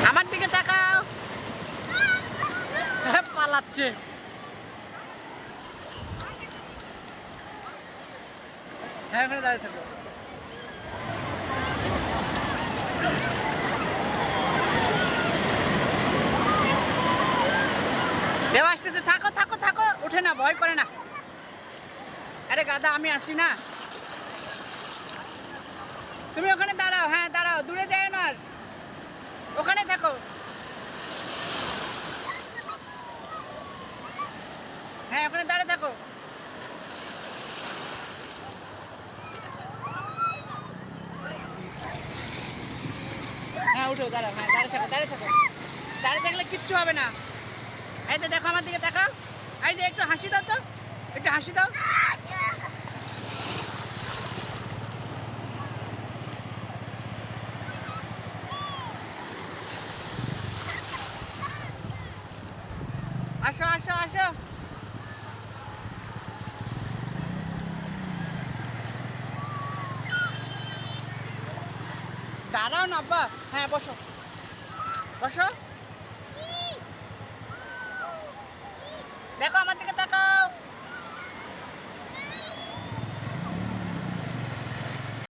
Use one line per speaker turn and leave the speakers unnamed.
আমার দিকে তাকাও। পালাচ্ছে। হ্যাঁ এখানে দাঁড়িয়ে থাকো। দেব আসতেছে, থাকো থাকো থাকো, উঠে না, ভয় করে না। আরে গাদা আমি আসছি না, তুমি ওখানে দাঁড়াও। হ্যাঁ দাঁড়াও, দূরে যাও না, আর ওখানে থাকো। হ্যাঁ ওখানে দাঁড়িয়ে থাকো। হ্যাঁ উঠো, দাঁড়াও। হ্যাঁ দাঁড়িয়ে থাকো, দাঁড়িয়ে থাকো। দাঁড়িয়ে থাকলে কিচ্ছু হবে না। এই তো দেখো আমার দিকে তাকাও। এই যে একটু হাসি দাও তো, একটু হাসি দাও। আসো আসো আসো। দাঁড়াও না আব্বা। হ্যাঁ বসো বসো। দেখো আমার দিকে তাকাও।